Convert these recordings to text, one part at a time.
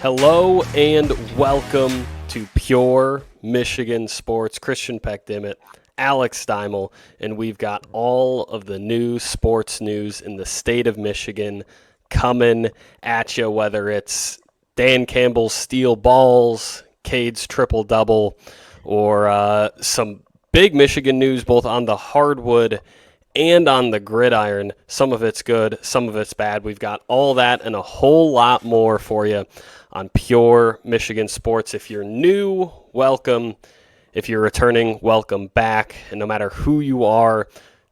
Hello and welcome to Pure Michigan Sports. Christian Peck-Dimit, Alex Deimel, and we've got all of the new sports news in the state of Michigan coming at you, whether it's Dan Campbell's steel balls, Cade's triple-double, or some big Michigan news both on the hardwood and on the gridiron. Some of it's good, some of it's bad. We've got all that and a whole lot more for you on Pure Michigan Sports. If you're new, welcome. If you're returning, welcome back. And no matter who you are,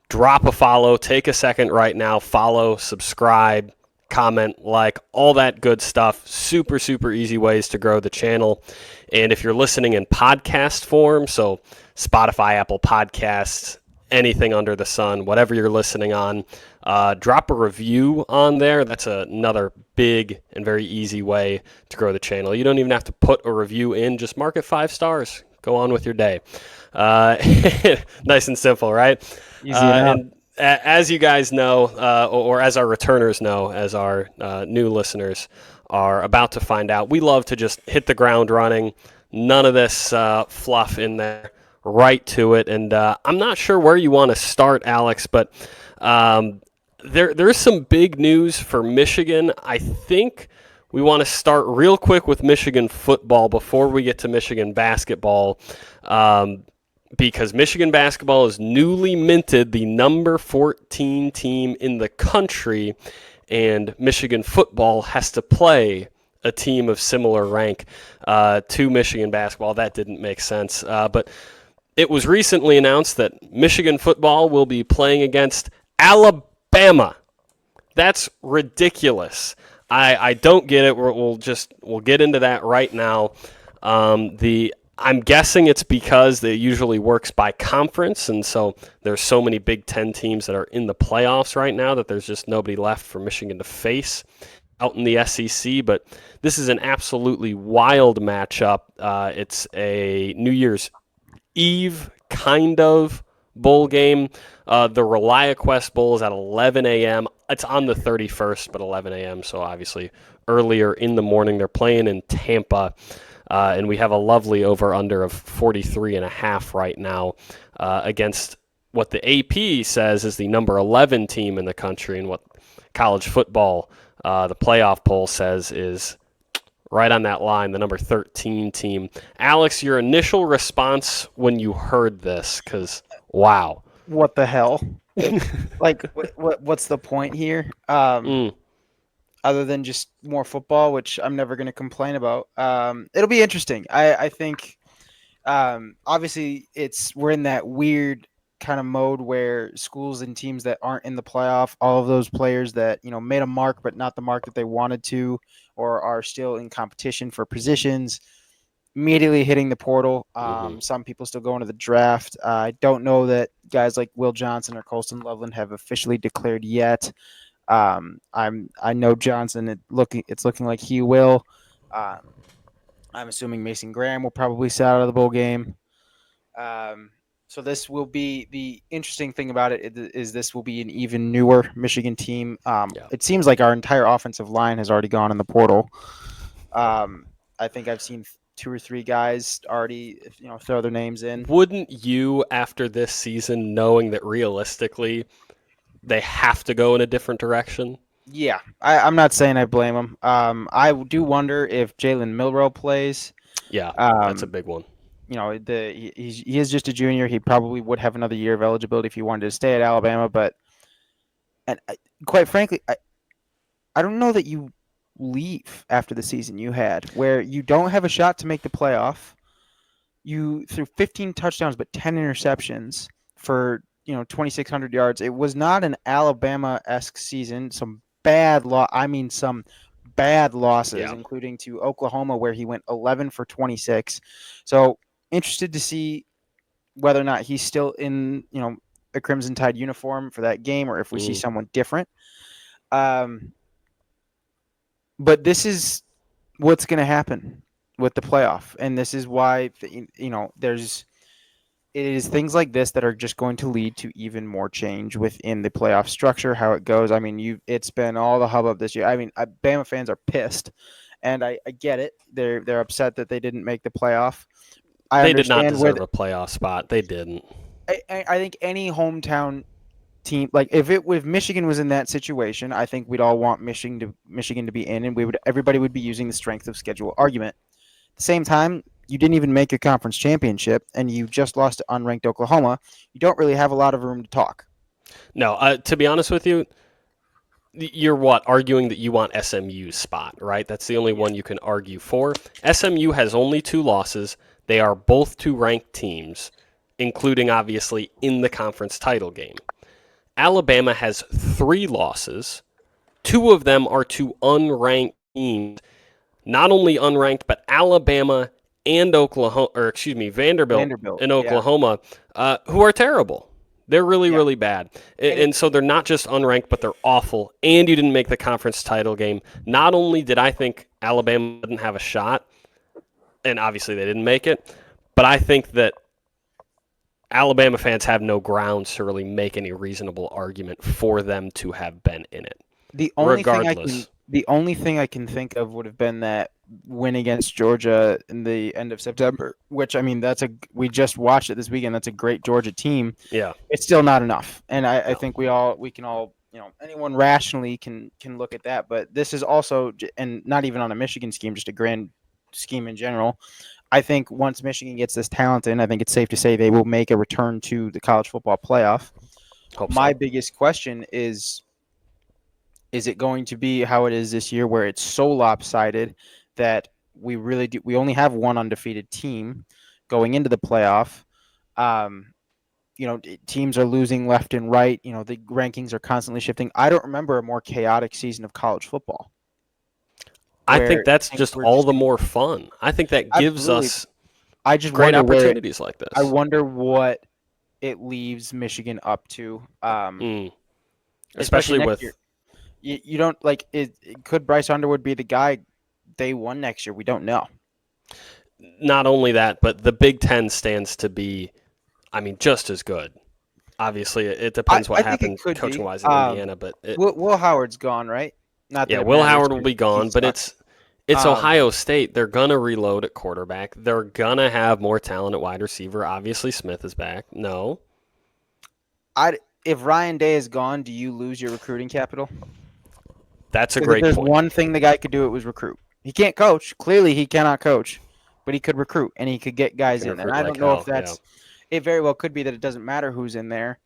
drop a follow. Take a second right now. Follow, subscribe, comment, like, all that good stuff. Super, super easy ways to grow the channel. And if you're listening in podcast form, so Spotify, Apple Podcasts, anything under the sun, whatever you're listening on, drop a review on there. That's another big and very easy way to grow the channel. You don't even have to put a review in, just mark it 5 stars. Go on with your day. Nice and simple, right? Easy enough. And as you guys know, or as our returners know, as our new listeners are about to find out, we love to just hit the ground running. None of this fluff in there. Right to it. And I'm not sure where you want to start, Alex, but there's some big news for Michigan. I think we want to start real quick with Michigan football before we get to Michigan basketball, because Michigan basketball is newly minted the number 14 team in the country, and Michigan football has to play a team of similar rank to Michigan basketball. That didn't make sense, but it was recently announced that Michigan football will be playing against Alabama. That's ridiculous. I don't get it. We'll get into that right now. I'm guessing it's because it usually works by conference, and so there's so many Big Ten teams that are in the playoffs right now that there's just nobody left for Michigan to face out in the SEC. But this is an absolutely wild matchup. It's a New Year's Eve kind of bowl game. The ReliaQuest Bowl is at 11 a.m. It's on the 31st, but 11 a.m., so obviously earlier in the morning. They're playing in Tampa, and we have a lovely over-under of 43.5 right now against what the AP says is the number 11 team in the country, and what college football, the playoff poll, says is right on that line, the number 13 team. Alex, your initial response when you heard this, because, wow. What the hell? Like, what's the point here? Other than just more football, which I'm never going to complain about. It'll be interesting. I think, obviously, we're in that weird kind of mode where schools and teams that aren't in the playoff, all of those players that, made a mark but not the mark that they wanted to, or are still in competition for positions, immediately hitting the portal. Some people still going to the draft. I don't know that guys like Will Johnson or Colston Loveland have officially declared yet. I know Johnson. It's looking like he will. I'm assuming Mason Graham will probably sit out of the bowl game. So this will be the interesting thing about it is this will be an even newer Michigan team. It seems like our entire offensive line has already gone in the portal. I think I've seen 2 or 3 guys already, throw their names in. Wouldn't you, after this season, knowing that realistically they have to go in a different direction? Yeah, I'm not saying I blame them. I do wonder if Jalen Milroe plays. Yeah, that's a big one. He is just a junior. He probably would have another year of eligibility if he wanted to stay at Alabama. But quite frankly, I don't know that you leave after the season you had, where you don't have a shot to make the playoff. You threw 15 touchdowns but 10 interceptions for 2,600 yards. It was not an Alabama-esque season. Some bad losses, including to Oklahoma, where he went 11 for 26. So interested to see whether or not he's still in a Crimson Tide uniform for that game, or if we see someone different. But this is what's going to happen with the playoff, and this is why it is things like this that are just going to lead to even more change within the playoff structure, how it goes. I mean, it's been all the hubbub this year. I mean, Bama fans are pissed and I get it. They're upset that they didn't make the playoff. I They did not understand where deserve a playoff spot. They didn't. I think any hometown team, like if Michigan was in that situation, I think we'd all want Michigan to be in, and everybody would be using the strength of schedule argument. At the same time, you didn't even make your conference championship, and you just lost to unranked Oklahoma. You don't really have a lot of room to talk. No, to be honest with you, you're arguing that you want SMU's spot, right? That's the only one you can argue for. SMU has only 2 losses. They are both 2 ranked teams, including obviously in the conference title game. Alabama has 3 losses. 2 of them are to unranked teams. Not only unranked, but Alabama and Vanderbilt and Yeah. Oklahoma, who are terrible. They're really, really bad. And so they're not just unranked, but they're awful. And you didn't make the conference title game. Not only did I think Alabama didn't have a shot, and obviously they didn't make it, but I think that Alabama fans have no grounds to really make any reasonable argument for them to have been in it. The Regardless. only thing I can think of would have been that win against Georgia in the end of September, which I mean we just watched it this weekend. That's a great Georgia team. Yeah. It's still not enough. And I No. think we can all, anyone rationally can look at that, but this is also, and not even on a Michigan scheme, just a grand scheme in general. I think once Michigan gets this talent in, I think it's safe to say they will make a return to the college football playoff. Hope My so. biggest question is it going to be how it is this year, where it's so lopsided that we only have one undefeated team going into the playoff? Teams are losing left and right. The rankings are constantly shifting. I don't remember a more chaotic season of college football. I think that's just all the more fun. I think that gives us I just great wonder opportunities like this. I wonder what it leaves Michigan up to. Especially next with year. You don't like it. Could Bryce Underwood be the guy day one next year? We don't know. Not only that, but the Big Ten stands to be, I mean, just as good. Obviously, it depends what happens coaching-wise in Indiana. But Will Howard's gone, right? Not that Will Howard will be gone, but it's Ohio State. They're gonna reload at quarterback. They're gonna have more talent at wide receiver. Obviously, Smith is back. No, if Ryan Day is gone, do you lose your recruiting capital? That's a great point. There's point. one thing the guy could do, it was recruit. He can't coach. Clearly, he cannot coach, but he could recruit and he could get guys in. And I don't know if that's. It very well could be that it doesn't matter who's in there.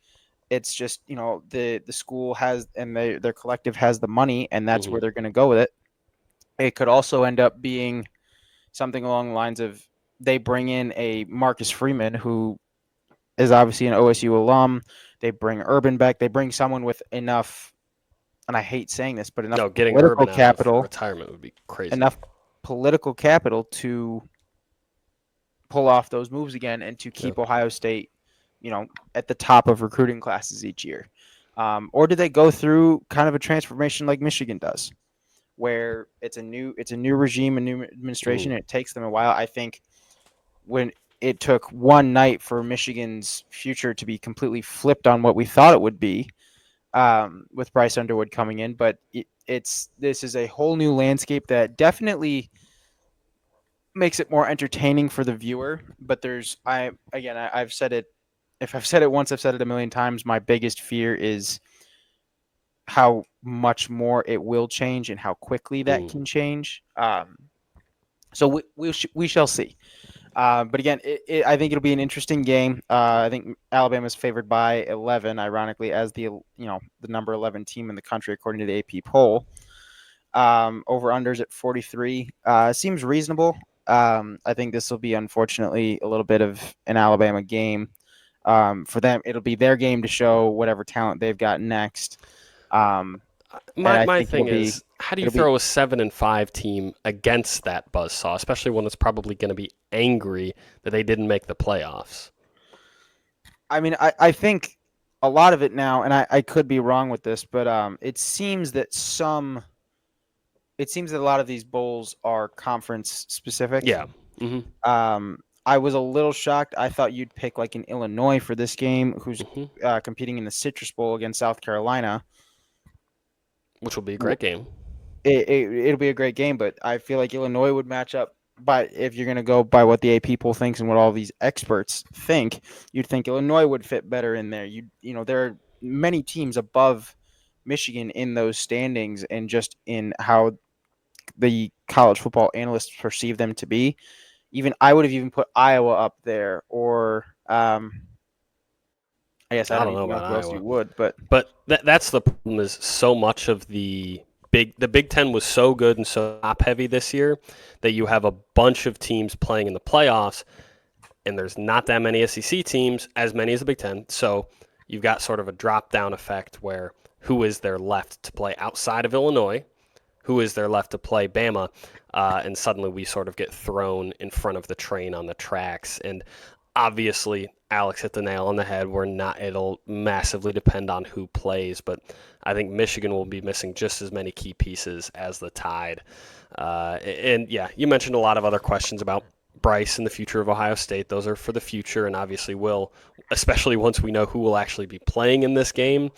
It's just the school has and their collective has the money, and that's where they're going to go with it. It could also end up being something along the lines of they bring in a Marcus Freeman, who is obviously an OSU alum. They bring Urban back. They bring someone with enough, and I hate saying this, but enough getting political Urban capital, out of retirement would be crazy. Enough political capital to pull off those moves again and to keep Ohio State, at the top of recruiting classes each year. Or do they go through kind of a transformation like Michigan does, where it's a new regime, a new administration, and it takes them a while? I think when it took one night for Michigan's future to be completely flipped on what we thought it would be, with Bryce Underwood coming in, but this is a whole new landscape that definitely makes it more entertaining for the viewer. But I've said it. If I've said it once, I've said it a million times. My biggest fear is how much more it will change and how quickly that can change. So we shall see. But again, I think it'll be an interesting game. I think Alabama's favored by 11, ironically, as the number 11 team in the country according to the AP poll. Over unders at 43 seems reasonable. I think this will be, unfortunately, a little bit of an Alabama game. For them, it'll be their game to show whatever talent they've got next. My thing is, how do you throw a 7-5 team against that buzzsaw, especially when it's probably going to be angry that they didn't make the playoffs? I mean, I think a lot of it now, and I could be wrong with this, but it seems that a lot of these bowls are conference specific. Yeah. Mm-hmm. I was a little shocked. I thought you'd pick like an Illinois for this game, who's competing in the Citrus Bowl against South Carolina, which will be a great game. it'll be a great game, but I feel like Illinois would match up. But if you're going to go by what the AP poll thinks and what all these experts think, you'd think Illinois would fit better in there. There are many teams above Michigan in those standings, and just in how the college football analysts perceive them to be. Even I would have even put Iowa up there, or I guess I I don't don't know even know about who else you Iowa, would, but but that's the problem. Is so much of the Big Ten was so good and so top heavy this year that you have a bunch of teams playing in the playoffs, and there's not that many SEC teams, as many as the Big Ten. So you've got sort of a drop down effect where who is there left to play outside of Illinois? Who is there left to play Bama? And suddenly we sort of get thrown in front of the train on the tracks. And obviously, Alex hit the nail on the head. It'll massively depend on who plays, but I think Michigan will be missing just as many key pieces as the Tide. And yeah, you mentioned a lot of other questions about Bryce and the future of Ohio State. Those are for the future, and obviously will, especially once we know who will actually be playing in this game,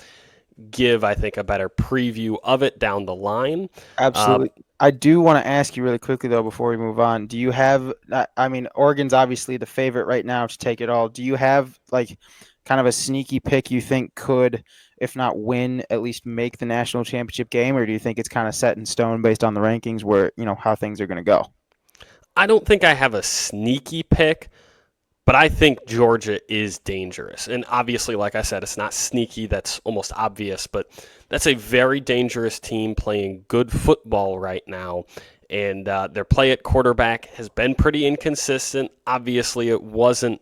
give, I think, a better preview of it down the line. absolutely. I do want to ask you really quickly though before we move on. Do you have? I mean, Oregon's obviously the favorite right now to take it all. Do you have like kind of a sneaky pick you think could, if not win, at least make the national championship game, or do you think it's kind of set in stone based on the rankings where how things are going to go? I don't think I have a sneaky pick, but I think Georgia is dangerous. And obviously, like I said, it's not sneaky. That's almost obvious, but that's a very dangerous team playing good football right now. And their play at quarterback has been pretty inconsistent. Obviously, it wasn't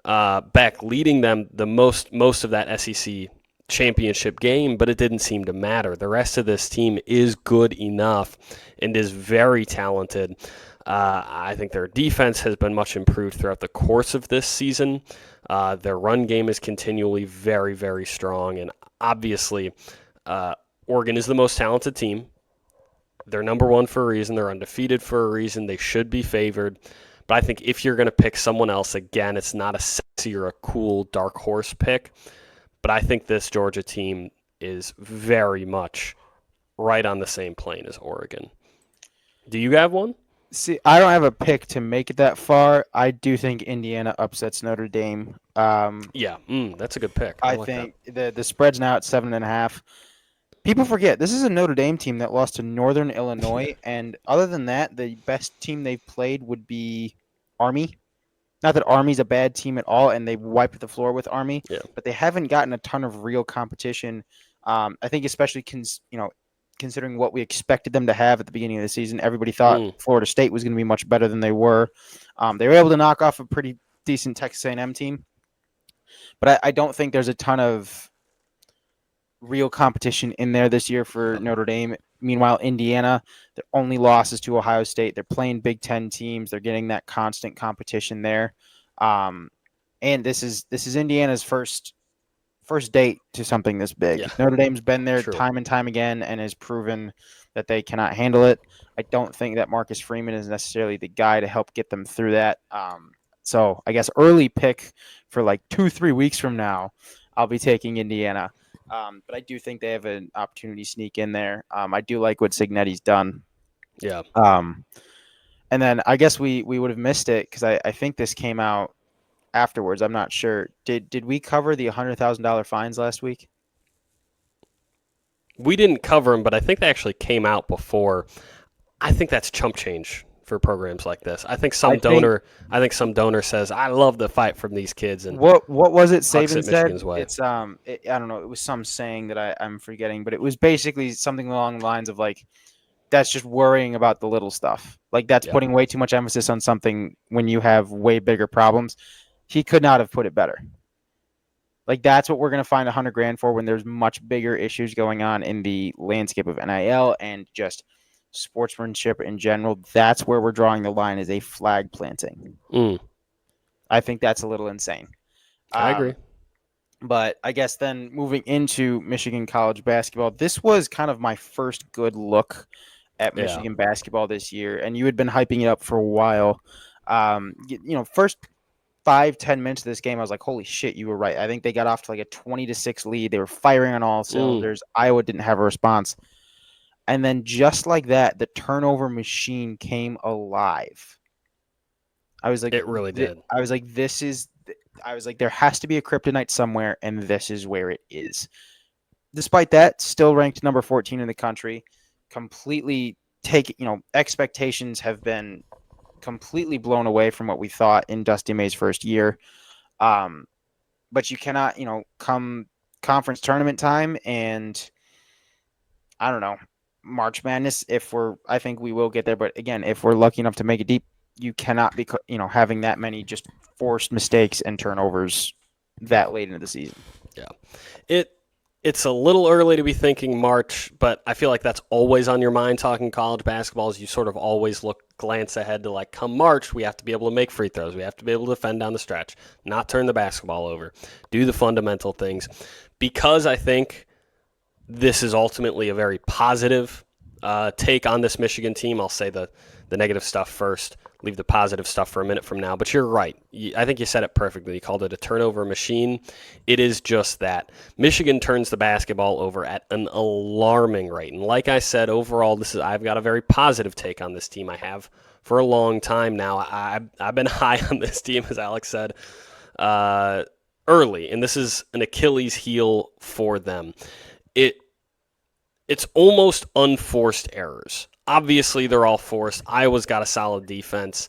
Beck leading them the most of that SEC championship game, but it didn't seem to matter. The rest of this team is good enough and is very talented. I think their defense has been much improved throughout the course of this season. Their run game is continually very, very strong. And obviously, Oregon is the most talented team. They're number one for a reason. They're undefeated for a reason. They should be favored. But I think if you're going to pick someone else, again, it's not a sexy or a cool dark horse pick. But I think this Georgia team is very much right on the same plane as Oregon. Do you have one? See, I don't have a pick to make it that far. I do think Indiana upsets Notre Dame. Yeah, that's a good pick. I like think the spread's now at 7.5. People forget this is a Notre Dame team that lost to Northern Illinois, and other than that, the best team they've played would be Army. Not that Army's a bad team at all, and they wiped the floor with Army, Yeah. but they haven't gotten a ton of real competition. I think especially considering what we expected them to have at the beginning of the season, everybody thought Florida State was going to be much better than they were. They were able to knock off a pretty decent Texas A&M team, but I don't think there's a ton of real competition in there this year for Notre Dame. Meanwhile, Indiana, their only loss is to Ohio State. They're playing Big Ten teams. They're getting that constant competition there. And this is Indiana's first date to something this big. Yeah. Notre Dame's been there True. time and time again and has proven that they cannot handle it. I don't think that Marcus Freeman is necessarily the guy to help get them through that. So I guess early pick for like 2-3 weeks from now, I'll be taking Indiana. But I do think they have an opportunity to sneak in there. I do like what Signetti's done. Yeah. And then I guess we would have missed it because I think this came out afterwards. I'm not sure. Did we cover the $100,000 fines last week? We didn't cover them, but I think they actually came out before. I think that's chump change for programs like this. I think some donor says, "I love the fight from these kids." And what was it hucks Saban it said? Michigan's way. It's I don't know. It was some saying that I'm forgetting, but it was basically something along the lines of like, that's just worrying about the little stuff. Like that's putting way too much emphasis on something when you have way bigger problems. He could not have put it better. Like that's what we're going to find $100,000 for when there's much bigger issues going on in the landscape of NIL and just sportsmanship in general. That's where we're drawing the line, is a flag planting. I think that's a little insane. I agree. But I guess then moving into Michigan college basketball, this was kind of my first good look at Michigan basketball this year. And you had been hyping it up for a while. First 5-10 minutes of this game, I was like, holy shit, you were right. I think they got off to like a 20-6 lead. They were firing on all cylinders. Iowa didn't have a response. And then just like that, the turnover machine came alive. I was like, It really did. I was like, this is. I was like, there has to be a kryptonite somewhere, and this is where it is. Despite that, still ranked number 14 in the country. Completely expectations have been completely blown away from what we thought in Dusty May's first year. But you cannot, come conference tournament time and I don't know, March Madness. I think we will get there. But again, if we're lucky enough to make it deep, you cannot be, having that many just forced mistakes and turnovers that late into the season. Yeah. It's a little early to be thinking March, but I feel like that's always on your mind talking college basketball. Is you sort of always glance ahead to like, come March, we have to be able to make free throws. We have to be able to defend down the stretch, not turn the basketball over, do the fundamental things. Because I think this is ultimately a very positive take on this Michigan team. I'll say the negative stuff first, leave the positive stuff for a minute from now. But you're right. I think you said it perfectly. You called it a turnover machine. It is just that. Michigan turns the basketball over at an alarming rate. And like I said, overall, I've got a very positive take on this team. I have for a long time now. I've been high on this team, as Alex said, early. And this is an Achilles heel for them. It's almost unforced errors. Obviously, they're all forced. Iowa's got a solid defense.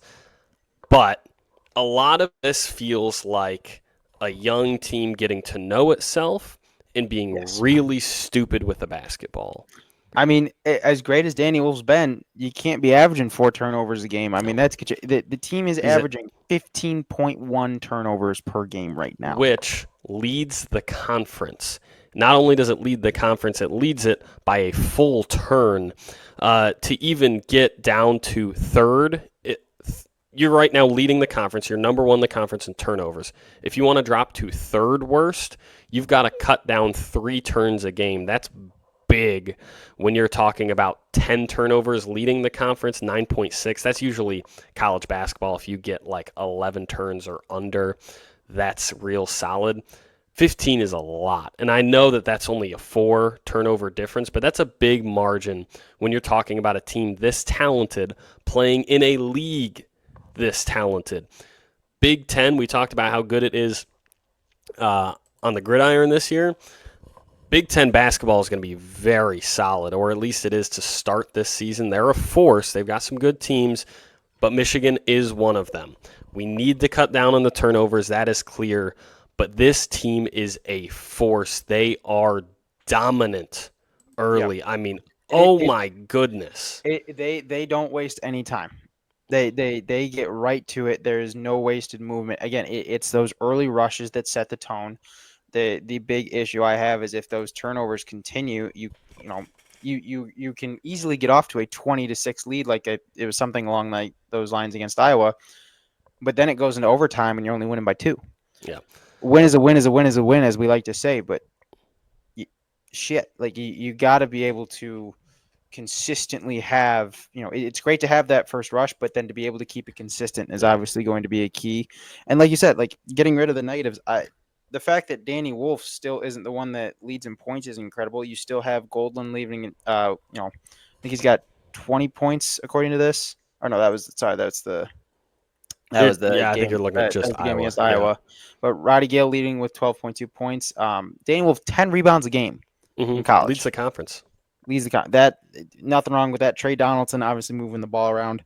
But a lot of this feels like a young team getting to know itself and being really stupid with the basketball. I mean, as great as Danny Wolf's been, you can't be averaging 4 turnovers a game. I mean, the team is averaging 15.1 turnovers per game right now, which leads the conference. Not only does it lead the conference, it leads it by a full turn. To even get down to third, you're right now leading the conference. You're number one in the conference in turnovers. If you want to drop to third worst, you've got to cut down 3 turns a game. That's big when you're talking about 10 turnovers leading the conference, 9.6. That's usually college basketball. If you get like 11 turns or under, that's real solid. 15 is a lot. And I know that that's only a 4 turnover difference, but that's a big margin when you're talking about a team this talented playing in a league this talented. Big Ten, we talked about how good it is on the gridiron this year. Big Ten basketball is going to be very solid, or at least it is to start this season. They're a force. They've got some good teams, but Michigan is one of them. We need to cut down on the turnovers. That is clear. But this team is a force. They are dominant early. Yep. I mean, my goodness. They don't waste any time. They get right to it. There is no wasted movement. Again, it's those early rushes that set the tone. The big issue I have is if those turnovers continue, you can easily get off to a 20-6 lead, like it was something along like those lines against Iowa. But then it goes into overtime, and you're only winning by 2. Yeah. Win is a win is a win is a win, as we like to say, but you got to be able to consistently have, it's great to have that first rush, but then to be able to keep it consistent is obviously going to be a key. And like you said, like getting rid of the negatives, the fact that Danny Wolf still isn't the one that leads in points is incredible. You still have Goldlin leaving, I think he's got 20 points according to this. Or no, that was the game. I think you're looking at just the game against Iowa. But Roddy Gale leading with 12.2 points. Danny Wolf 10 rebounds a game in college. Leads the conference. Nothing wrong with that. Trey Donaldson obviously moving the ball around.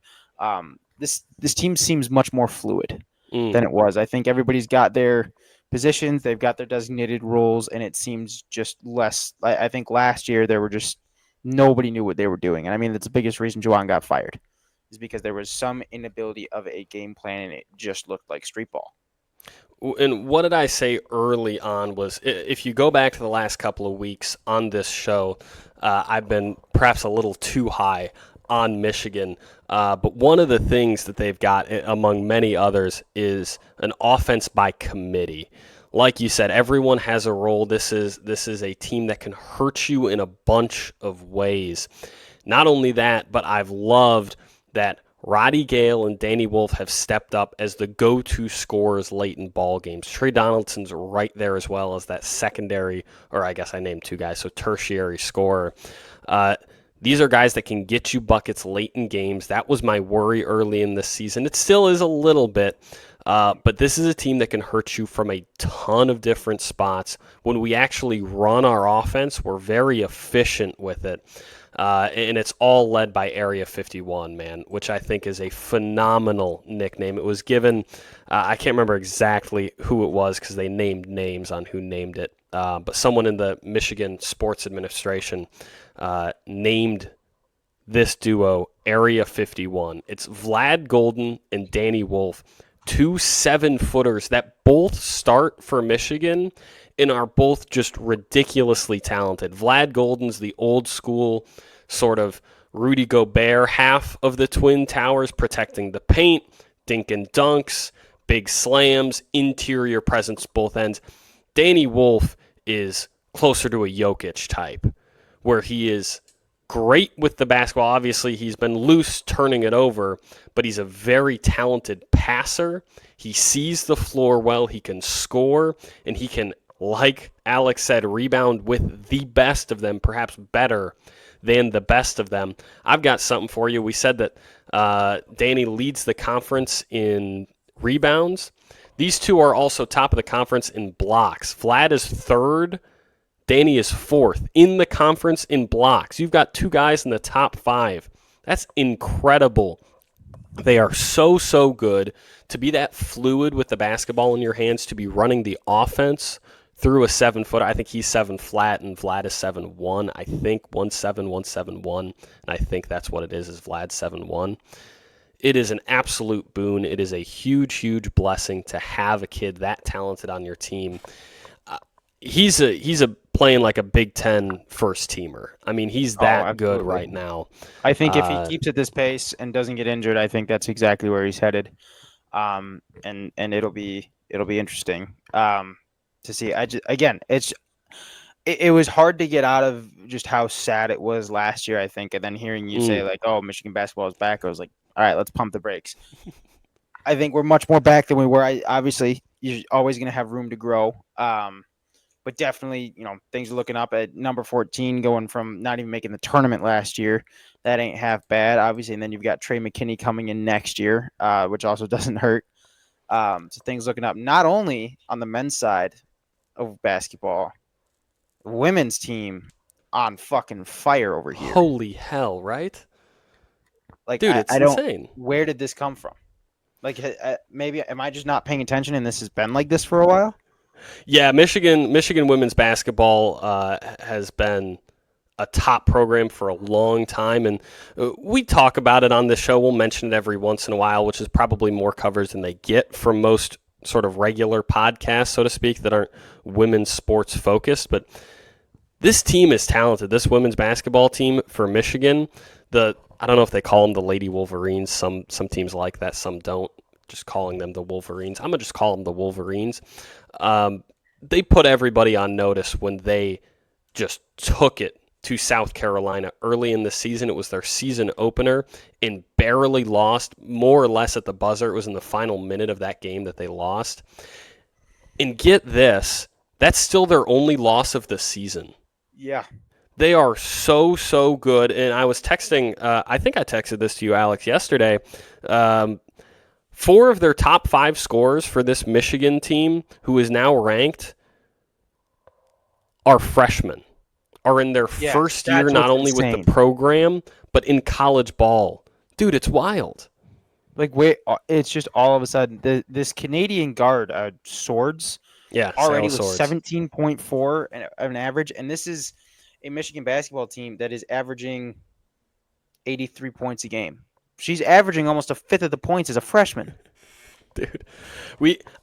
This team seems much more fluid than it was. I think everybody's got their positions, they've got their designated roles, and it seems just less. I think last year there were just nobody knew what they were doing, and I mean that's the biggest reason Juwan got fired, is because there was some inability of a game plan, and it just looked like street ball. And what did I say early on was, if you go back to the last couple of weeks on this show, I've been perhaps a little too high on Michigan. But one of the things that they've got, among many others, is an offense by committee. Like you said, everyone has a role. This is a team that can hurt you in a bunch of ways. Not only that, but I've loved that Roddy Gale and Danny Wolf have stepped up as the go-to scorers late in ball games. Trey Donaldson's right there as well as that secondary, or I guess I named 2 guys, so tertiary scorer. These are guys that can get you buckets late in games. That was my worry early in this season. It still is a little bit, but this is a team that can hurt you from a ton of different spots. When we actually run our offense, we're very efficient with it. And it's all led by Area 51, man, which I think is a phenomenal nickname. It was given, I can't remember exactly who it was because they named names on who named it, but someone in the Michigan Sports Administration named this duo Area 51. It's Vlad Golden and Danny Wolf, two 7-footers that both start for Michigan and are both just ridiculously talented. Vlad Golden's the old school sort of Rudy Gobert half of the Twin Towers, protecting the paint, dink and dunks, big slams, interior presence both ends. Danny Wolf is closer to a Jokic type, where he is great with the basketball. Obviously, he's been loose turning it over, but he's a very talented passer. He sees the floor well, he can score, and he can, like Alex said, rebound with the best of them, perhaps better than the best of them. I've got something for you. We said that Danny leads the conference in rebounds. These two are also top of the conference in blocks. Vlad is third. Danny is fourth in the conference in blocks. You've got two guys in the top 5. That's incredible. They are so good to be that fluid with the basketball in your hands, to be running the offense through a 7-footer. I think he's 7 flat and Vlad is 7'1". I think 1'7", 171, and I think that's what it is Vlad 7'1". It is an absolute boon. It is a huge blessing to have a kid that talented on your team. He's a playing like a Big Ten first teamer. I mean, he's that good right now. I think if he keeps at this pace and doesn't get injured, I think that's exactly where he's headed. And it'll be interesting to see. It was hard to get out of just how sad it was last year, I think, and then hearing you say like, "Oh, Michigan basketball is back," I was like, "All right, let's pump the brakes." I think we're much more back than we were. Obviously, you're always going to have room to grow. But definitely, things are looking up at number 14, going from not even making the tournament last year. That ain't half bad, obviously. And then you've got Trey McKinney coming in next year, which also doesn't hurt. So things looking up, not only on the men's side of basketball, the women's team on fucking fire over here. Holy hell, right? Like, dude, it's insane. Where did this come from? Like, maybe am I just not paying attention and this has been like this for a while? Yeah, Michigan women's basketball has been a top program for a long time, and we talk about it on this show. We'll mention it every once in a while, which is probably more coverage than they get from most sort of regular podcasts, so to speak, that aren't women's sports focused. But this team is talented. This women's basketball team for Michigan, I don't know if they call them the Lady Wolverines. Some teams like that, some don't. Just calling them the Wolverines. I'm going to just call them the Wolverines. They put everybody on notice when they just took it to South Carolina early in the season. It was their season opener and barely lost, more or less at the buzzer. It was in the final minute of that game that they lost. And get this, that's still their only loss of the season. Yeah. They are so good. And I was texting, I think I texted this to you, Alex, yesterday. 4 of their top 5 scorers for this Michigan team, who is now ranked, are freshmen, are in their first year, not only insane with the program, but in college ball. Dude, it's wild. Like, wait, it's just all of a sudden, this Canadian guard, Swords, already with 17.4 an average, and this is a Michigan basketball team that is averaging 83 points a game. She's averaging almost a fifth of the points as a freshman. Dude,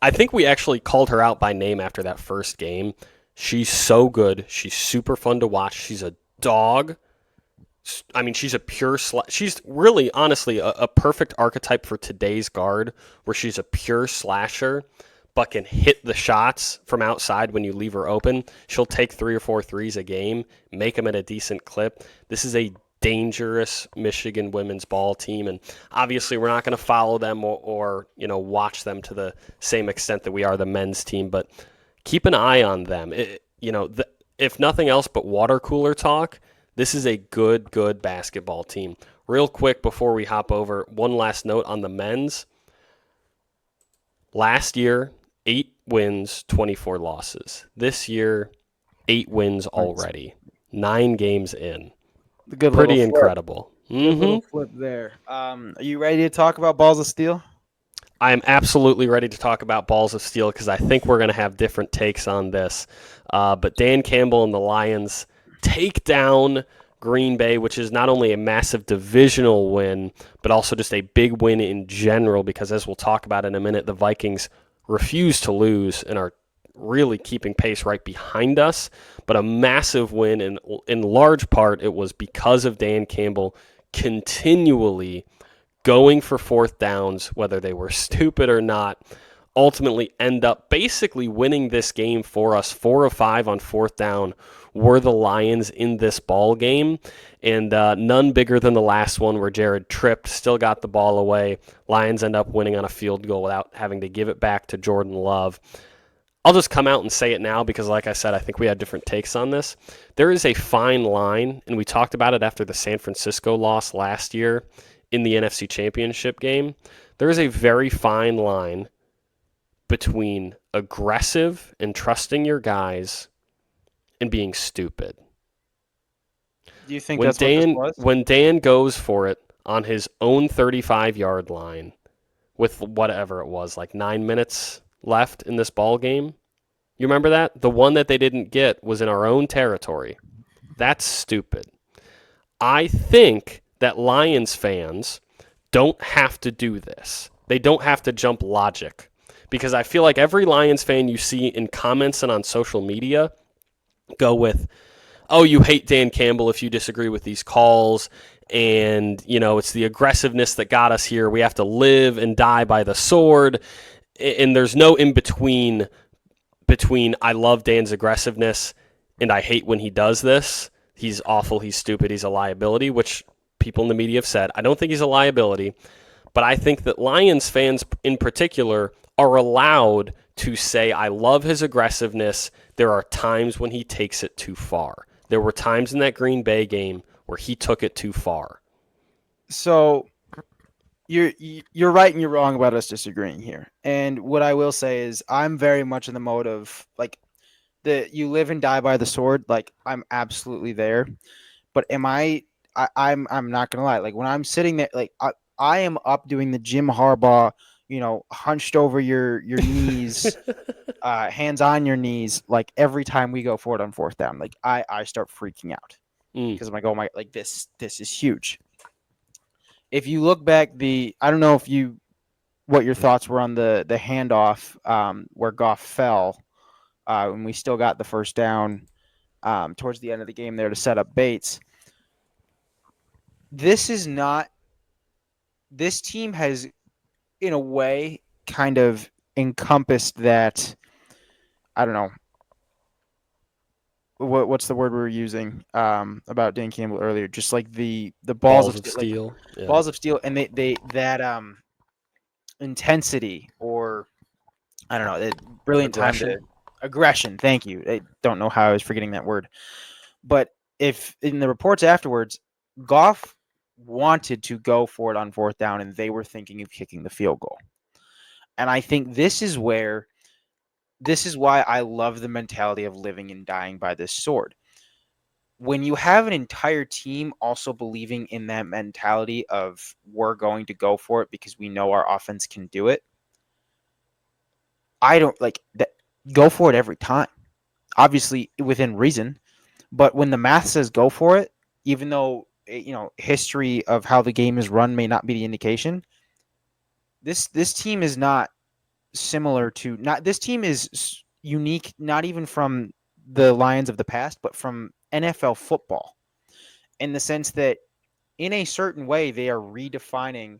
I think we actually called her out by name after that first game. She's so good. She's super fun to watch. She's a dog. I mean, she's a pure she's really, honestly, a perfect archetype for today's guard, where she's a pure slasher, but can hit the shots from outside when you leave her open. She'll take 3 or 4 threes a game, make them at a decent clip. This is a dangerous Michigan women's ball team, and obviously we're not going to follow them or watch them to the same extent that we are the men's team, but keep an eye on them. If nothing else but water cooler talk, This is a good basketball team. Real quick before we hop over, one last note on the men's. Last year, 8 wins, 24 losses. This year, 8 wins already. 9 games in. Good little Pretty flip. incredible. Good little flip there. Are you ready to talk about Balls of Steel? I am absolutely ready to talk about Balls of Steel because I think we're going to have different takes on this. But Dan Campbell and the Lions take down Green Bay, which is not only a massive divisional win, but also just a big win in general because, as we'll talk about in a minute, the Vikings refuse to lose and are really keeping pace right behind us. But a massive win, and in large part, it was because of Dan Campbell continually going for fourth downs, whether they were stupid or not, ultimately end up basically winning this game for us. 4 of 5 on fourth down were the Lions in this ball game, and none bigger than the last one where Jared tripped, still got the ball away. Lions end up winning on a field goal without having to give it back to Jordan Love. I'll just come out and say it now because, like I said, I think we had different takes on this. There is a fine line, and we talked about it after the San Francisco loss last year in the NFC Championship game. There is a very fine line between aggressive and trusting your guys and being stupid. Do you think that's what this was? When Dan goes for it on his own 35-yard line with whatever it was, like 9 minutes left in this ball game, you remember that? The one that they didn't get was in our own territory. That's stupid. I think that Lions fans don't have to do this. They don't have to jump logic. Because I feel like every Lions fan you see in comments and on social media go with, oh, you hate Dan Campbell if you disagree with these calls, and, you know, it's the aggressiveness that got us here. We have to live and die by the sword, and there's no in-between between I love Dan's aggressiveness and I hate when he does this. He's awful, he's stupid, he's a liability, which people in the media have said. I don't think he's a liability, but I think that Lions fans in particular are allowed to say, I love his aggressiveness. There are times when he takes it too far. There were times in that Green Bay game where he took it too far. So you're right and you're wrong about us disagreeing here. And what I will say is I'm very much in the mode of like you live and die by the sword. Like I'm absolutely there. But I'm not gonna lie. Like when I'm sitting there, like I am up doing the Jim Harbaugh, hunched over your knees, hands on your knees, like every time we go forward on fourth down. Like I start freaking out because I'm like, oh my, like this is huge. If you look back, I don't know what your thoughts were on the handoff where Goff fell, and we still got the first down towards the end of the game there to set up Bates. This team has, in a way, kind of encompassed that. I don't know. What's the word we were using about Dan Campbell earlier? Just like the balls of steel. Like, balls of steel, and they that intensity, or I don't know, brilliant Aggression. time to aggression. Thank you. I don't know how I was forgetting that word, but if in the reports afterwards, Goff wanted to go for it on fourth down, and they were thinking of kicking the field goal, and I think this is why I love the mentality of living and dying by this sword. When you have an entire team also believing in that mentality of we're going to go for it because we know our offense can do it, I don't like that. Go for it every time, obviously within reason. But when the math says go for it, even though history of how the game is run may not be the indication, this team is not similar to this team is unique, not even from the Lions of the past, but from NFL football, in the sense that in a certain way they are redefining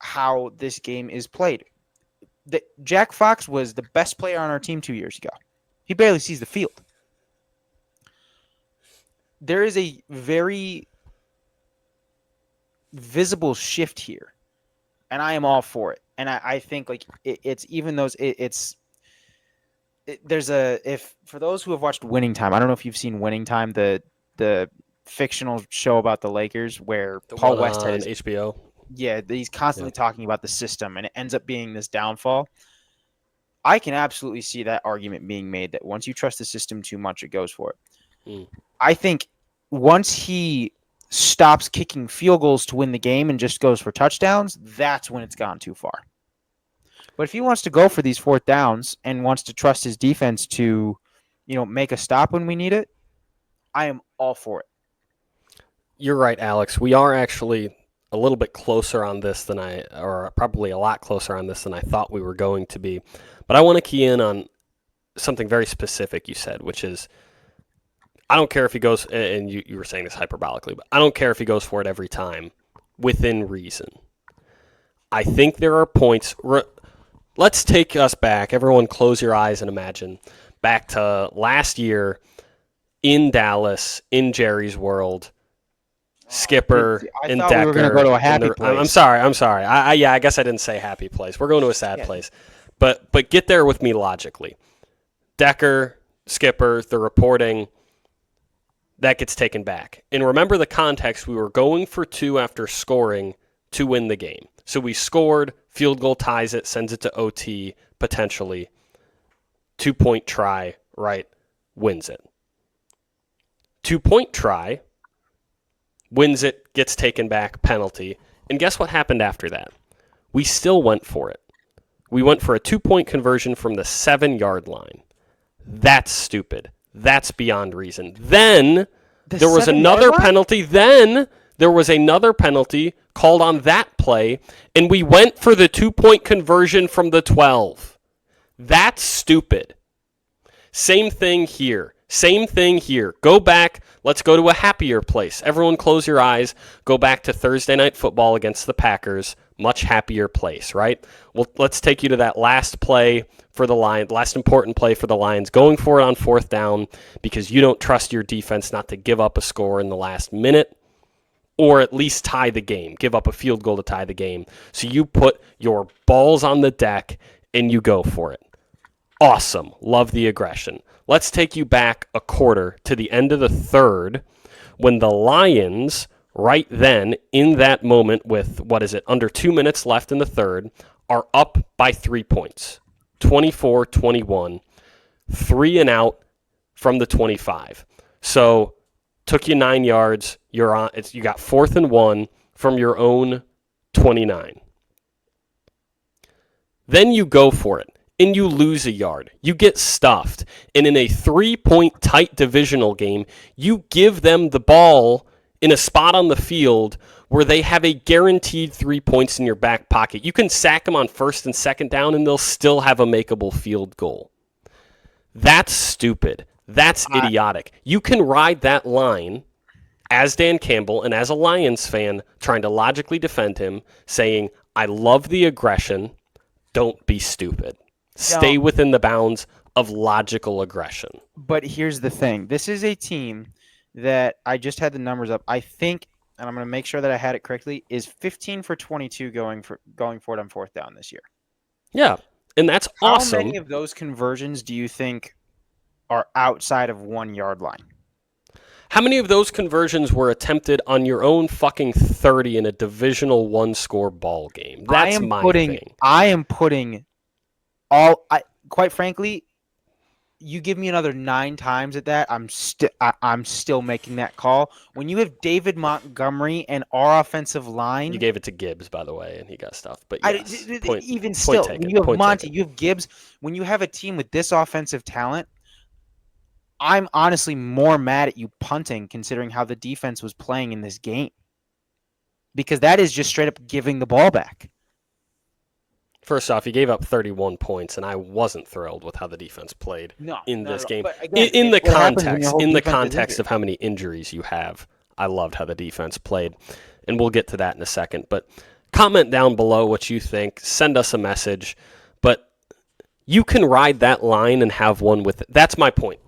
how this game is played. Jack Fox was the best player on our team 2 years ago. He barely sees the field. There is a very visible shift here, and I am all for it. And I think like it's even those there's if for those who have watched Winning Time, I don't know if you've seen Winning Time, the the fictional show about the Lakers where The Paul one Westhead on is HBO. he's constantly talking about the system, and it ends up being this downfall. I can absolutely see that argument being made that once you trust the system too much, it goes for it. Mm. I think once he stops kicking field goals to win the game and just goes for touchdowns, that's when it's gone too far. But if he wants to go for these fourth downs and wants to trust his defense to, make a stop when we need it, I am all for it. You're right, Alex. We are actually a little bit closer on this than or probably a lot closer on this than I thought we were going to be. But I want to key in on something very specific you said, which is, I don't care if he goes, and you were saying this hyperbolically, but I don't care if he goes for it every time within reason. I think there are points. Let's take us back. Everyone close your eyes and imagine back to last year in Dallas, in Jerry's world. Skipper and Decker. We were going to go to a happy place. I'm sorry. I guess I didn't say happy place. We're going to a sad place. But get there with me logically. Decker, Skipper, the reporting, that gets taken back. And remember the context, we were going for 2 after scoring to win the game. So we scored, field goal ties it, sends it to OT, potentially. 2-point try, right, wins it. 2-point try, wins it, gets taken back, penalty. And guess what happened after that? We still went for it. We went for a 2-point conversion from the 7-yard line. That's stupid. That's beyond reason. Then there was another penalty. Then there was another penalty called on that play, and we went for the 2-point conversion from the 12. That's stupid. Same thing here. Same thing here. Go back. Let's go to a happier place. Everyone close your eyes. Go back to Thursday Night Football against the Packers. Much happier place, right? Well, let's take you to that last play for the Lions, last important play for the Lions, going for it on 4th down because you don't trust your defense not to give up a score in the last minute or at least tie the game, give up a field goal to tie the game. So you put your balls on the deck and you go for it. Awesome. Love the aggression. Let's take you back a quarter to the end of the third when the Lions, right then, in that moment with, under 2 minutes left in the third, are up by 3 points, 24-21, 3 and out from the 25. So took you 9 yards. You got 4th and 1 from your own 29. Then you go for it. And you lose a yard. You get stuffed. And in a 3-point tight divisional game, you give them the ball in a spot on the field where they have a guaranteed 3 points in your back pocket. You can sack them on 1st and 2nd down, and they'll still have a makeable field goal. That's stupid. That's idiotic. You can ride that line as Dan Campbell and as a Lions fan trying to logically defend him, saying, I love the aggression. Don't be stupid. Stay within the bounds of logical aggression. But here's the thing. This is a team that I just had the numbers up. I think, and I'm going to make sure that I had it correctly, is 15 for 22 going for it on 4th down this year. Yeah, and that's awesome. How many of those conversions do you think are outside of 1 yard line? How many of those conversions were attempted on your own fucking 30 in a divisional 1-score ball game? That's my thing. I am putting quite frankly, you give me another 9 times at that, I'm still making that call. When you have David Montgomery and our offensive line, you gave it to Gibbs, by the way, and he got stuffed. But yes, when you have Monty, you have Gibbs. When you have a team with this offensive talent, I'm honestly more mad at you punting, considering how the defense was playing in this game, because that is just straight up giving the ball back. First off, he gave up 31 points, and I wasn't thrilled with how the defense played in this game. Again, in the context of how many injuries you have, I loved how the defense played, and we'll get to that in a second. But comment down below what you think. Send us a message. But you can ride that line and have one with it. That's my point.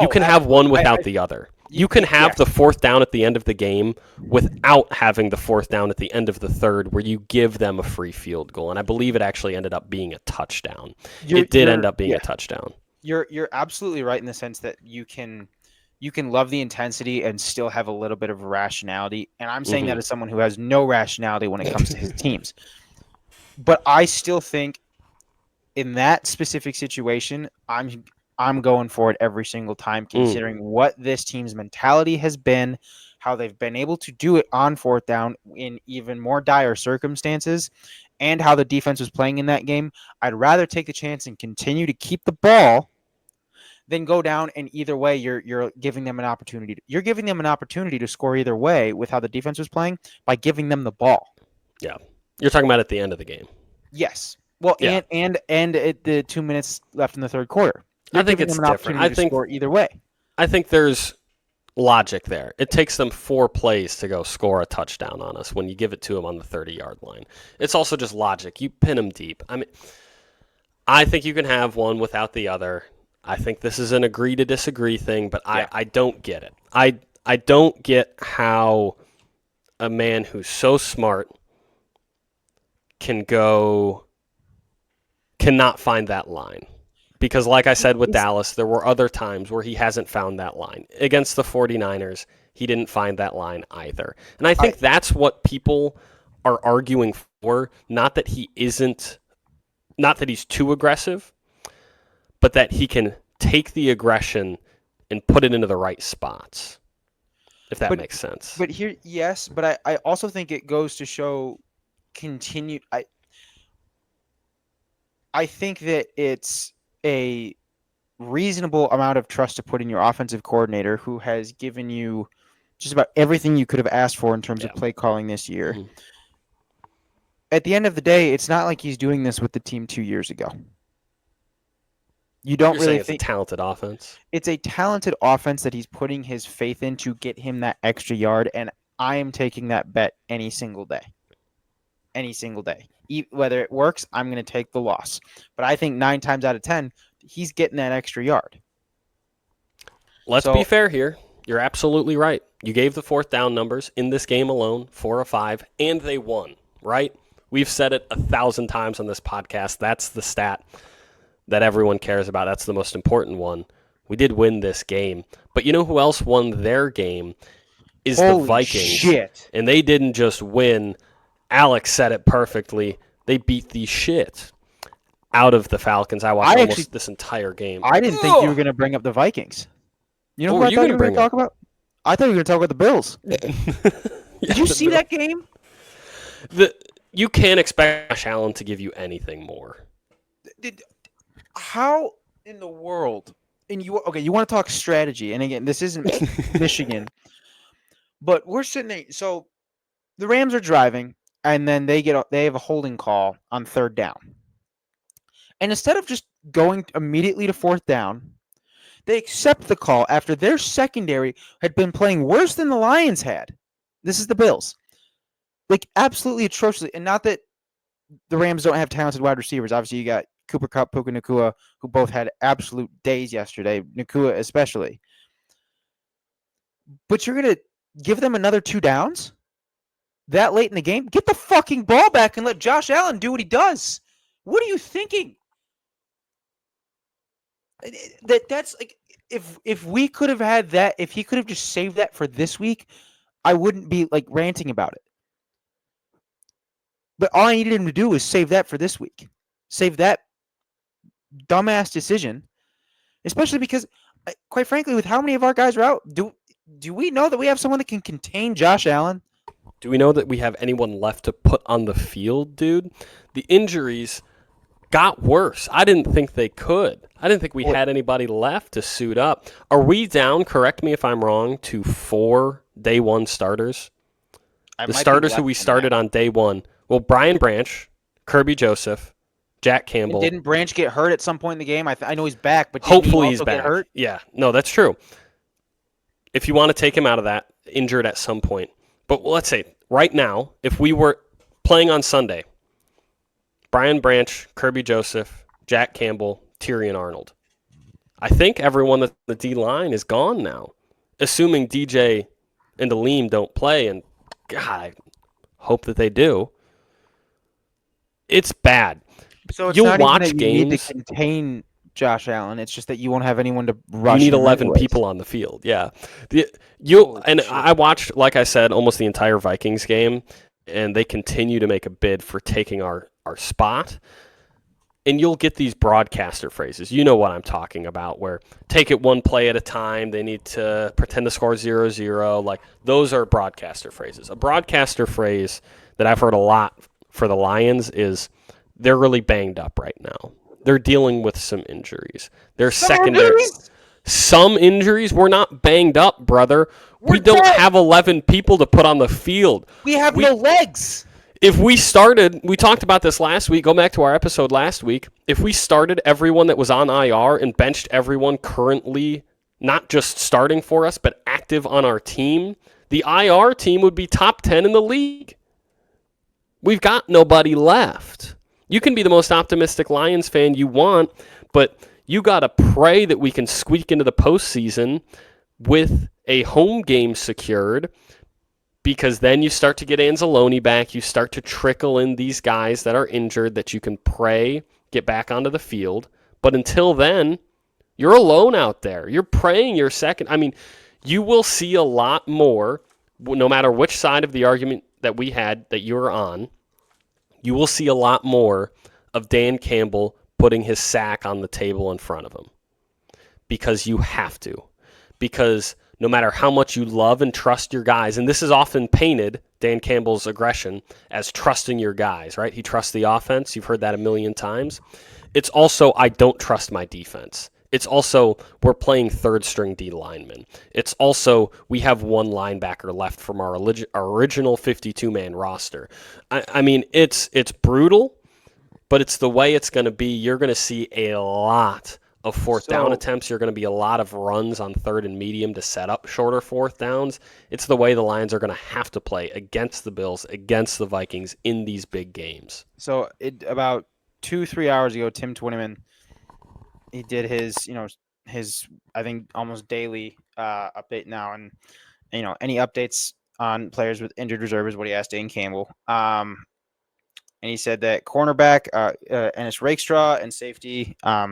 You can have one without the other. You can have the 4th down at the end of the game without having the 4th down at the end of the third where you give them a free field goal. And I believe it actually ended up being a touchdown. It did end up being a touchdown. You're absolutely right in the sense that you can you can love the intensity and still have a little bit of rationality. And I'm saying that Mm-hmm. as someone who has no rationality when it comes to his teams. But I still think in that specific situation, I'm going for it every single time, considering what this team's mentality has been, how they've been able to do it on fourth down in even more dire circumstances, and how the defense was playing in that game. I'd rather take the chance and continue to keep the ball than go down, and either way you're giving them an opportunity. You're giving them an opportunity to score either way with how the defense was playing by giving them the ball. Yeah. You're talking about at the end of the game. Yes. Well, Yeah. and at the 2 minutes left in the third quarter, I you're think giving it's them an different. opportunity to score either way. I think there's logic there. It takes them 4 plays to go score a touchdown on us when you give it to them on the 30-yard line. It's also just logic. You pin them deep. I mean, I think you can have one without the other. I think this is an agree to disagree thing, but I don't get it. I don't get how a man who's so smart cannot find that line. Because like I said with Dallas, there were other times where he hasn't found that line. Against the 49ers, he didn't find that line either. And I think that's what people are arguing for, not that he's too aggressive, but that he can take the aggression and put it into the right spots, if that makes sense. But here, yes, but I also think it goes to show continued. I think that it's a reasonable amount of trust to put in your offensive coordinator, who has given you just about everything you could have asked for in terms of play calling this year. Mm-hmm. At the end of the day, it's not like he's doing this with the team 2 years ago. You don't really think it's a talented offense. It's a talented offense that he's putting his faith in to get him that extra yard, and I am taking that bet any single day. Any single day. Whether it works, I'm going to take the loss. But I think 9 times out of 10, he's getting that extra yard. Let's be fair here. You're absolutely right. You gave the fourth down numbers in this game alone, 4 of 5, and they won, right? We've said it 1,000 times on this podcast. That's the stat that everyone cares about. That's the most important one. We did win this game. But you know who else won their game is the Vikings. Shit. And they didn't just win. Alex said it perfectly. They beat the shit out of the Falcons. I watched almost this entire game. I didn't think you were going to bring up the Vikings. You know what I thought you were going to talk about? I thought you were going to talk about the Bills. Did you see that game? You can't expect Josh Allen to give you anything more. How in the world? And you want to talk strategy? And again, this isn't Michigan, but we're sitting there. So the Rams are driving, and then they have a holding call on third down. And instead of just going immediately to fourth down, they accept the call after their secondary had been playing worse than the Lions had. This is the Bills. Like, absolutely atrociously. And not that the Rams don't have talented wide receivers. Obviously, you got Cooper Kupp, Puka Nacua, who both had absolute days yesterday, Nacua especially. But you're going to give them another 2 downs that late in the game? Get the fucking ball back and let Josh Allen do what he does. What are you thinking? That's like, if we could have had that, if he could have just saved that for this week, I wouldn't be like ranting about it. But all I needed him to do was save that for this week. Save that dumbass decision, especially because, quite frankly, with how many of our guys are out, do we know that we have someone that can contain Josh Allen? Do we know that we have anyone left to put on the field, dude? The injuries got worse. I didn't think they could. I didn't think we had anybody left to suit up. Are we down, correct me if I'm wrong, to 4 day one starters? The starters who we started on day one. Well, Brian Branch, Kirby Joseph, Jack Campbell. Didn't Branch get hurt at some point in the game? I know he's back, but hopefully he he's back. Get hurt? Yeah, no, that's true. If you want to take him out of that, injured at some point. But let's say right now, if we were playing on Sunday, Brian Branch, Kirby Joseph, Jack Campbell, Tyrion Arnold. I think everyone at the D-line is gone now, assuming DJ and Aleem don't play, and God, I hope that they do. It's bad. So it's You'll not watch even that you games. need to contain Josh Allen. It's just that you won't have anyone to You rush need him 11 anyways. people on the field. Yeah. Holy And shit. I watched, like I said, almost the entire Vikings game, and they continue to make a bid for taking our spot. And you'll get these broadcaster phrases. You know what I'm talking about, where take it one play at a time. They need to pretend the score 0-0. Like, those are broadcaster phrases. A broadcaster phrase that I've heard a lot for the Lions is they're really banged up right now. They're dealing with some injuries. They're secondary. Some injuries. We're not banged up, brother. We don't have 11 people to put on the field. We have no legs. If we talked about this last week, go back to our episode last week. If we started everyone that was on IR and benched everyone currently, not just starting for us, but active on our team, the IR team would be top 10 in the league. We've got nobody left. You can be the most optimistic Lions fan you want, but you got to pray that we can squeak into the postseason with a home game secured, because then you start to get Anzalone back. You start to trickle in these guys that are injured that you can pray get back onto the field. But until then, you're alone out there. You're praying your second. I mean, you will see a lot more, no matter which side of the argument that we had that you're on, you will see a lot more of Dan Campbell putting his sack on the table in front of him. Because you have to. Because no matter how much you love and trust your guys, and this is often painted, Dan Campbell's aggression, as trusting your guys, right? He trusts the offense. You've heard that a million times. It's also, I don't trust my defense. It's also, we're playing third-string D linemen. It's also, we have one linebacker left from our original 52-man roster. I mean, it's brutal, but it's the way it's going to be. You're going to see a lot of fourth down attempts. You're going to be a lot of runs on third and medium to set up shorter fourth downs. It's the way the Lions are going to have to play against the Bills, against the Vikings in these big games. So about 2-3 hours ago, Tim Twentyman, he did his I think almost daily update now, and any updates on players with injured reserve is what he asked Dan Campbell. And he said that cornerback Ennis Rakestraw and safety I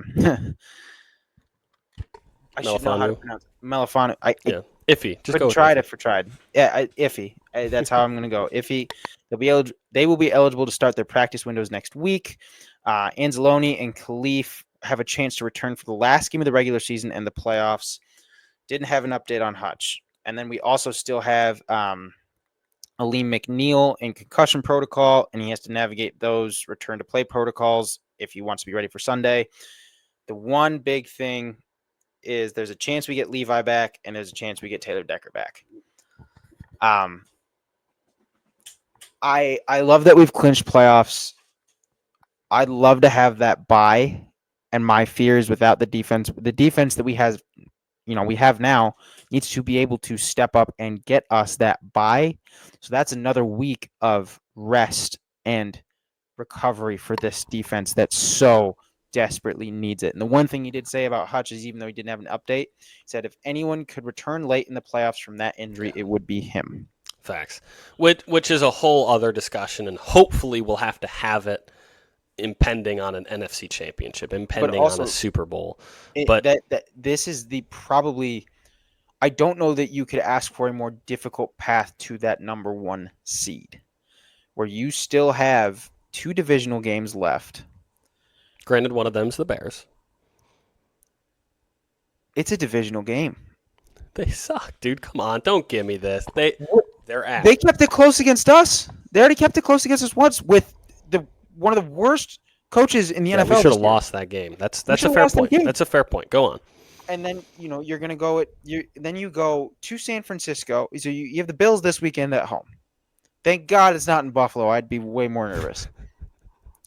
should know how to pronounce it. Melifanu. Iffy. Just go. Tried if tried. Yeah, Iffy. That's how I'm going to go. Iffy. They will be eligible to start their practice windows next week. Anzalone and Khalif have a chance to return for the last game of the regular season and the playoffs. Didn't have an update on Hutch. And then we also still have Aleem McNeil in concussion protocol, and he has to navigate those return to play protocols if he wants to be ready for Sunday. The one big thing is there's a chance we get Levi back, and there's a chance we get Taylor Decker back. I love that we've clinched playoffs. I'd love to have that bye, and my fear is without the defense that we have now needs to be able to step up and get us that bye. So that's another week of rest and recovery for this defense that so desperately needs it. And the one thing he did say about Hutch is, even though he didn't have an update, he said if anyone could return late in the playoffs from that injury, it would be him. Facts. Which is a whole other discussion, and hopefully we'll have to have it impending on an NFC championship, impending on a Super Bowl. This is I don't know that you could ask for a more difficult path to that number one seed, where you still have 2 divisional games left. Granted, one of them's the Bears. It's a divisional game. They suck, dude. Come on, don't give me this. They're ass. They kept it close against us. They already kept it close against us once with one of the worst coaches in the NFL. We should have lost that game. That's a fair point. That's a fair point. Go on. And then you're gonna go then you go to San Francisco. So you have the Bills this weekend at home. Thank God it's not in Buffalo. I'd be way more nervous.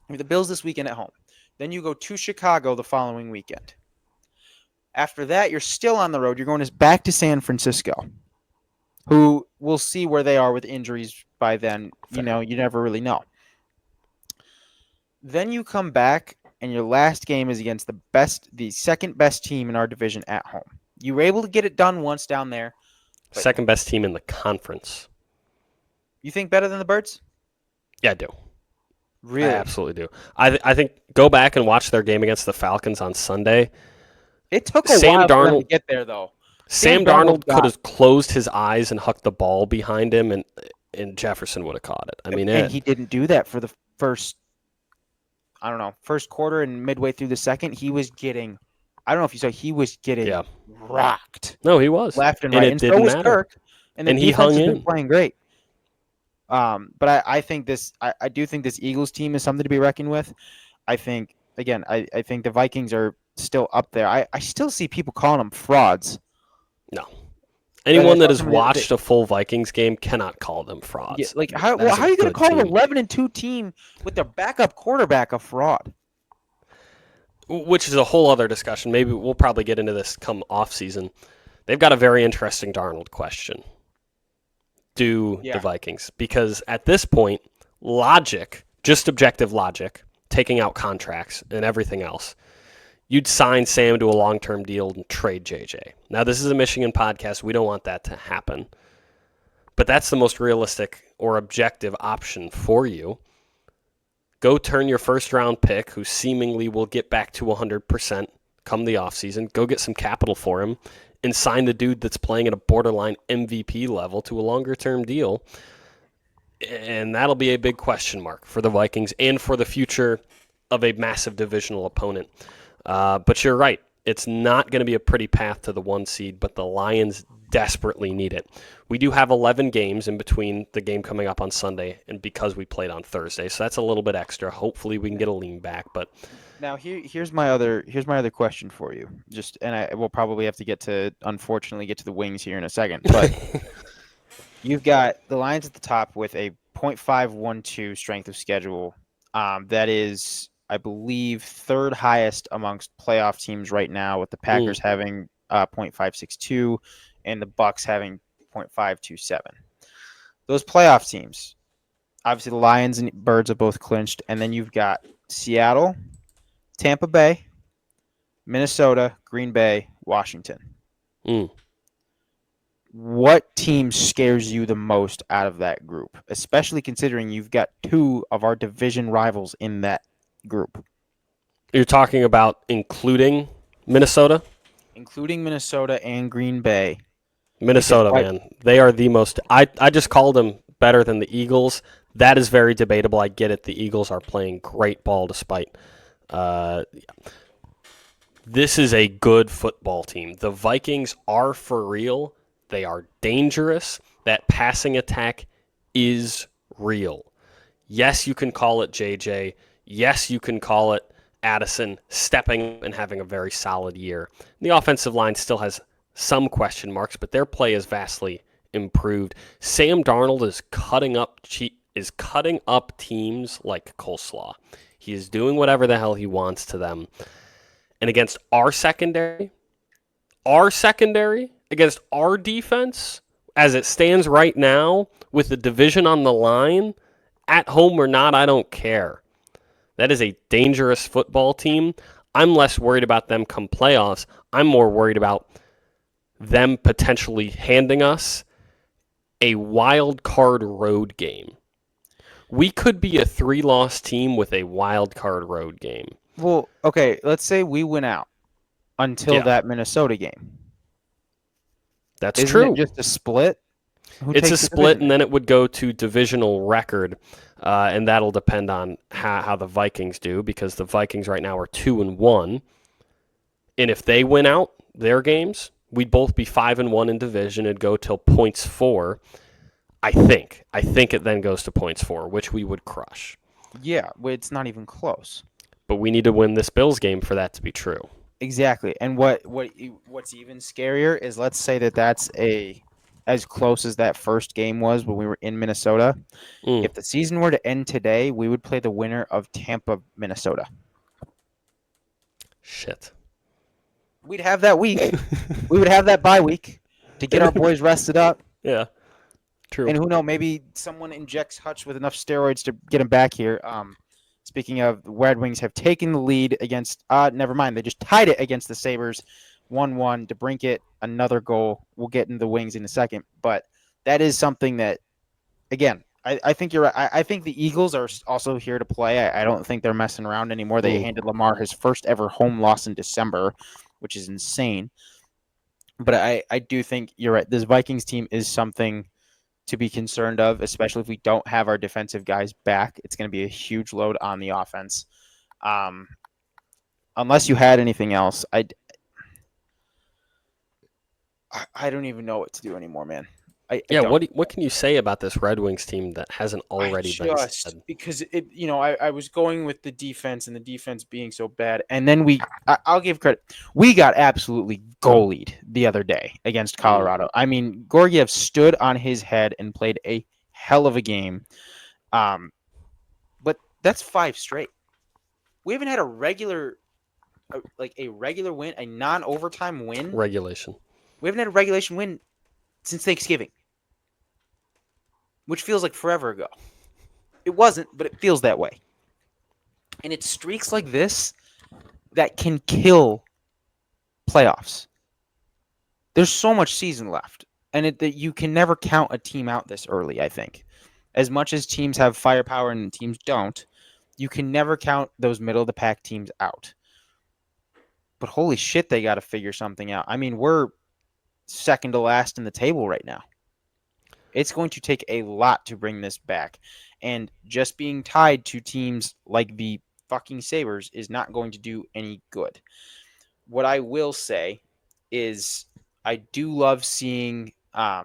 You have the Bills this weekend at home. Then you go to Chicago the following weekend. After that, you're still on the road. You're going back to San Francisco, who we'll see where they are with injuries by then. Fair. You never really know. Then you come back, and your last game is against the second best team in our division at home. You were able to get it done once down there. Second best team in the conference. You think better than the Birds? Yeah, I do. I Really? absolutely do. I think go back and watch their game against the Falcons on Sunday. It took a Sam while for them to Darnold get there, though. Sam Sam Darnold Darnold could got, have closed his eyes and hucked the ball behind him, and Jefferson would have caught it. I mean, and he didn't do that for the first, I don't know, first quarter and midway through the second. He was getting, I don't know if you saw, he was getting yeah. rocked No, he was, left and and right, it and so didn't was matter. Kirk. And the And he defense hung has been in. playing great. But I think I do think this Eagles team is something to be reckoned with. I think again, I think the Vikings are still up there. I still see people calling them frauds. No, I anyone that saw has somebody watched a full Vikings game cannot call them yeah, frauds. like how That is how a are you going to good call an team, 11-2 team with their backup quarterback a fraud? which is a whole other discussion. Maybe we'll probably get into this come off season. They've got a very interesting Darnold question. Do the Yeah. Vikings? Because at this point, logic, just objective logic, taking out contracts and everything else, you'd sign Sam to a long-term deal and trade JJ. Now, this is a Michigan podcast. We don't want that to happen. But that's the most realistic or objective option for you. Go turn your first-round pick, who seemingly will get back to 100% come the offseason. Go get some capital for him and sign the dude that's playing at a borderline MVP level to a longer-term deal. And that'll be a big question mark for the Vikings and for the future of a massive divisional opponent. But you're right. It's not going to be a pretty path to the 1 seed, but the Lions desperately need it. We do have 11 games in between the game coming up on Sunday and because we played on Thursday. So that's a little bit extra. Hopefully we can get a lean back. But Now here's my other question for you. Just and I will probably have to unfortunately get to the wings here in a second. But you've got the Lions at the top with a .512 strength of schedule. That is, I believe, third highest amongst playoff teams right now, with the Packers having .562 and the Bucks having .527. Those playoff teams, obviously the Lions and Birds are both clinched, and then you've got Seattle, Tampa Bay, Minnesota, Green Bay, Washington. mm, What team scares you the most out of that group, especially considering you've got two of our division rivals in that group? you're talking about including Minnesota? Including Minnesota and Green Bay. Minnesota, man. They are the most. I just called them better than the Eagles. That is very debatable. I get it. The Eagles are playing great ball despite. This is a good football team. The Vikings are for real. They are dangerous. That passing attack is real. Yes, you can call it JJ. Yes, you can call it Addison stepping and having a very solid year. The offensive line still has some question marks, but their play is vastly improved. Sam Darnold is cutting up teams like coleslaw. He is doing whatever the hell he wants to them. And against our secondary, against our defense, as it stands right now, with the division on the line, at home or not, I don't care. That is a dangerous football team. I'm less worried about them come playoffs. I'm more worried about them potentially handing us a wild card road game. We could be a 3-loss team with a wild card road game. Well, okay, let's say we win out until that Minnesota game. That's Isn't true. it just a split? It's a split, and then it would go to divisional record, and that'll depend on how the Vikings do, because the Vikings right now are 2-1, and if they win out their games, we'd both be 5-1 in division. It'd go till points 4. I think it then goes to points 4, which we would crush. Yeah, it's not even close. But we need to win this Bills game for that to be true. Exactly. And what's even scarier is, let's say that's as close as that first game was when we were in Minnesota. If the season were to end today, we would play the winner of Tampa, Minnesota. Shit. We'd have that week. We would have that bye week to get our boys rested up. Yeah. True. And who knows, maybe someone injects Hutch with enough steroids to get him back here. Speaking of, the Red Wings have taken the lead against, never mind, they just tied it against the Sabres, 1-1. DeBrincat, another goal. We'll get into the Wings in a second. But that is something that, again, I think you're right. I think the Eagles are also here to play. I don't think they're messing around anymore. They handed Lamar his first ever home loss in December, which is insane. But I do think you're right. This Vikings team is something to be concerned of, especially if we don't have our defensive guys back. It's going to be a huge load on the offense. Unless you had anything else, I don't even know what to do anymore, man. I Yeah, don't. what can you say about this Red Wings team that hasn't already been said? Because I was going with the defense and the defense being so bad, and then I'll give credit. We got absolutely goalied the other day against Colorado. I mean, Gorgiev stood on his head and played a hell of a game. But that's 5 straight. We haven't had a regular win, a non-overtime win. Regulation. We haven't had a regulation win since Thanksgiving, which feels like forever ago. It wasn't, but it feels that way. And it's streaks like this that can kill playoffs. There's so much season left, and that you can never count a team out this early, I think. As much as teams have firepower and teams don't, you can never count those middle-of-the-pack teams out. But holy shit, they got to figure something out. I mean, we're second to last in the table right now. It's going to take a lot to bring this back. And just being tied to teams like the fucking Sabres is not going to do any good. What I will say is I do love seeing, or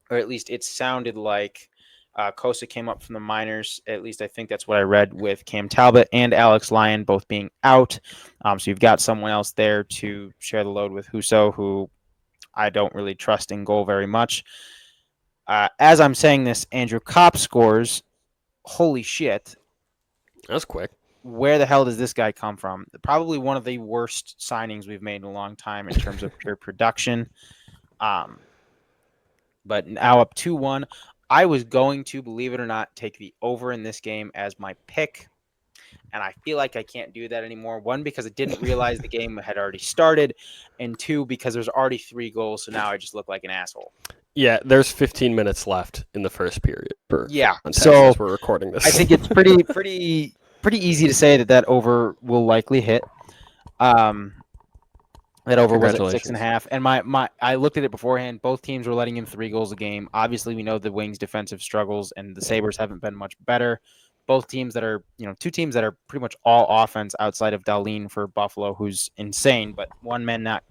at least it sounded like Kosa came up from the minors. At least I think that's what I read, with Cam Talbot and Alex Lyon both being out. So you've got someone else there to share the load with Husso, who I don't really trust in goal very much. As I'm saying this, Andrew Kopp scores. Holy shit. That's quick. Where the hell does this guy come from? Probably one of the worst signings we've made in a long time in terms of pure production. But now up 2-1. I was going to, believe it or not, take the over in this game as my pick. And I feel like I can't do that anymore. 1, because I didn't realize the game had already started. And 2, because there's already 3 goals. So now I just look like an asshole. Yeah, there's 15 minutes left in the first period. So as we're recording this. I think it's pretty easy to say that over will likely hit. That over was at 6.5. And I looked at it beforehand. Both teams were letting in 3 goals a game. Obviously, we know the Wings' defensive struggles, and the Sabres haven't been much better. Both teams that are, 2 teams that are pretty much all offense outside of Dahlin for Buffalo, who's insane, but one man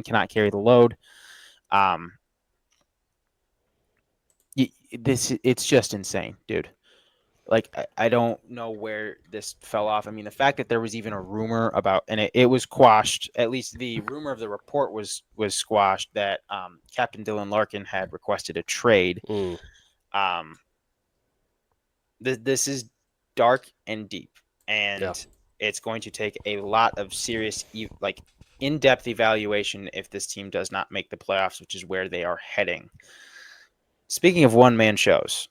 cannot carry the load. It's just insane, dude. Like, I don't know where this fell off. I mean, the fact that there was even a rumor about, and it was quashed, at least the rumor of the report was squashed, that Captain Dylan Larkin had requested a trade. This is dark and deep, and it's going to take a lot of serious, in-depth evaluation if this team does not make the playoffs, which is where they are heading. Speaking of one-man shows.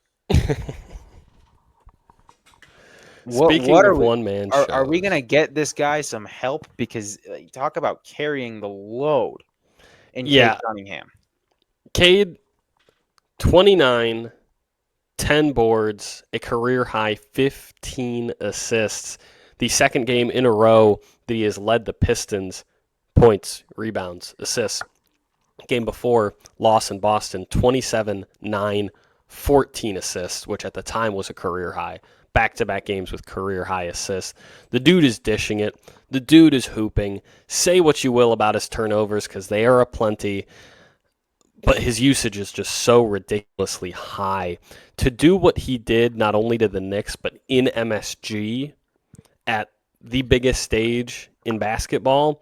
One-man shows. Are we going to get this guy some help? Because talk about carrying the load in Cade Cunningham. Cade, 29, 10 boards, a career-high 15 assists. The second game in a row that he has led the Pistons, points, rebounds, assists. Game before, loss in Boston, 27, 9, 14 assists, which at the time was a career high. Back-to-back games with career-high assists. The dude is dishing it. The dude is hooping. Say what you will about his turnovers, because they are aplenty, but his usage is just so ridiculously high. To do what he did, not only to the Knicks, but in MSG, at the biggest stage in basketball,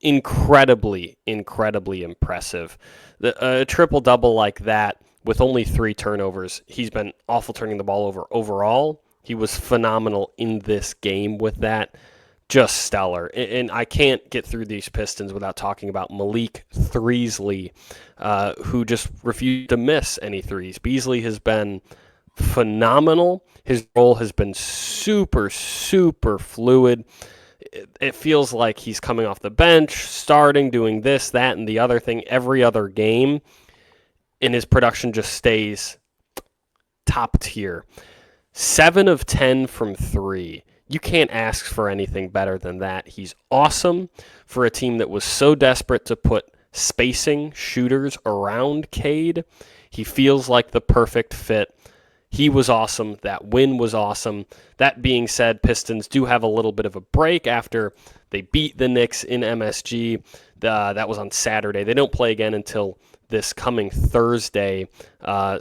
incredibly impressive. A triple-double like that with only 3 turnovers. He's been awful turning the ball over overall. He was phenomenal in this game with that. Just stellar. And I can't get through these Pistons without talking about Malik Threesley, who just refused to miss any threes. Beasley has been phenomenal. His role has been super fluid. It feels like he's coming off the bench, starting, doing this, that, and the other thing every other game, and his production just stays top tier. 7 of 10 from 3. You can't ask for anything better than that. He's awesome for a team that was so desperate to put spacing shooters around Cade. He feels like the perfect fit. He was awesome. That win was awesome. That being said, Pistons do have a little bit of a break after they beat the Knicks in MSG. That was on Saturday. They don't play again until this coming Thursday,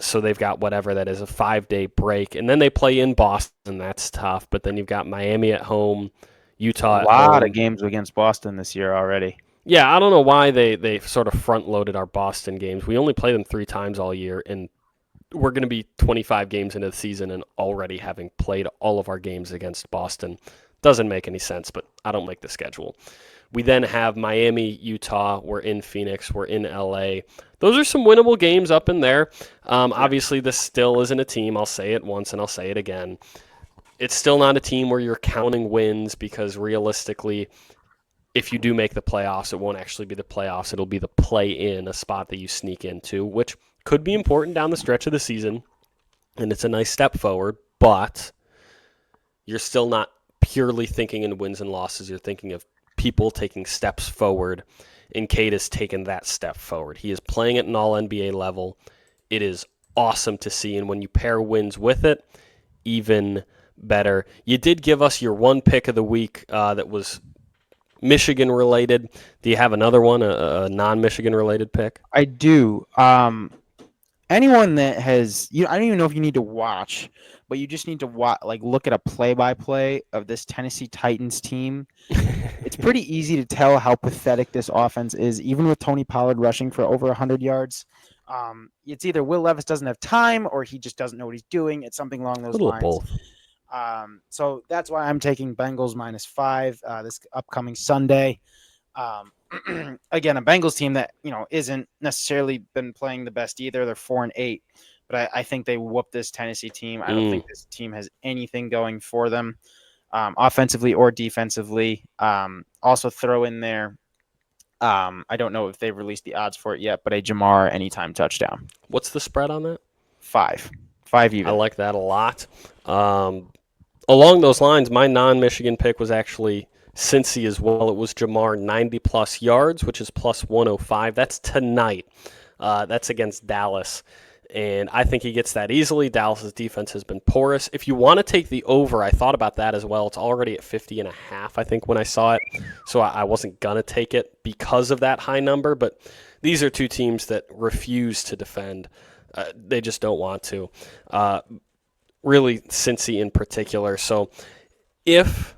so they've got whatever that is, a 5-day break. And then they play in Boston. That's tough. But then you've got Miami at home, Utah at home. A lot of games against Boston this year already. Yeah, I don't know why they sort of front-loaded our Boston games. We only play them 3 times all year, and we're going to be 25 games into the season and already having played all of our games against Boston. Doesn't make any sense, but I don't make the schedule. We then have Miami, Utah. We're in Phoenix. We're in LA. Those are some winnable games up in there. Obviously, this still isn't a team. I'll say it once and I'll say it again. It's still not a team where you're counting wins because realistically, if you do make the playoffs, it won't actually be the playoffs. It'll be the play-in, a spot that you sneak into, which could be important down the stretch of the season, and it's a nice step forward, but you're still not purely thinking in wins and losses. You're thinking of people taking steps forward, and Cade has taken that step forward. He is playing at an all-NBA level. It is awesome to see, and when you pair wins with it, even better. You did give us your one pick of the week that was Michigan related. Do you have another one, a non-Michigan related pick? I do. Anyone that has, I don't even know if you need to watch, but you just need to look at a play-by-play of this Tennessee Titans team. It's pretty easy to tell how pathetic this offense is, even with Tony Pollard rushing for over 100 yards. It's either Will Levis doesn't have time or he just doesn't know what he's doing. It's something along those lines. Both. So that's why I'm taking Bengals -5 this upcoming Sunday. Again, a Bengals team that isn't necessarily been playing the best either. They're 4-8, but I think they whoop this Tennessee team. I don't think this team has anything going for them, offensively or defensively. Also throw in there. I don't know if they've released the odds for it yet, but a Jamar anytime touchdown. What's the spread on that? 5 even. I like that a lot. Along those lines, my non-Michigan pick was actually Cincy as well. It was Jamar 90-plus yards, which is plus 105. That's tonight. That's against Dallas. And I think he gets that easily. Dallas's defense has been porous. If you want to take the over, I thought about that as well. It's already at 50.5, I think, when I saw it. So I wasn't going to take it because of that high number. But these are two teams that refuse to defend. They just don't want to. Really, Cincy in particular. So if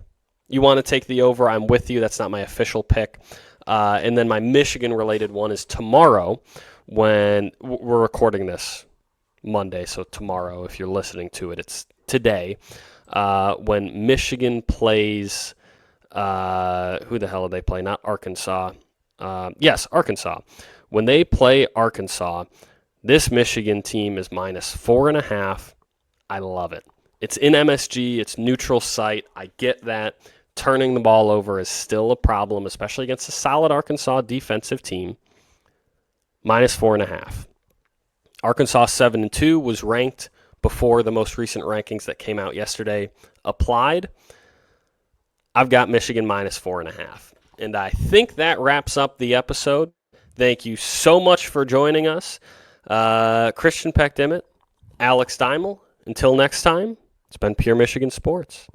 you want to take the over, I'm with you. That's not my official pick. And then my Michigan-related one is tomorrow when we're recording this Monday. So tomorrow, if you're listening to it, it's today. When Michigan plays, who the hell do they play? Not Arkansas. Yes, Arkansas. When they play Arkansas, this Michigan team is -4.5. I love it. It's in MSG. It's neutral site. I get that. Turning the ball over is still a problem, especially against a solid Arkansas defensive team. -4.5. Arkansas 7-2 was ranked before the most recent rankings that came out yesterday applied. I've got Michigan -4.5. And I think that wraps up the episode. Thank you so much for joining us. Christian Peck-Dimit, Alex Deimel. Until next time, it's been Pure Michigan Sports.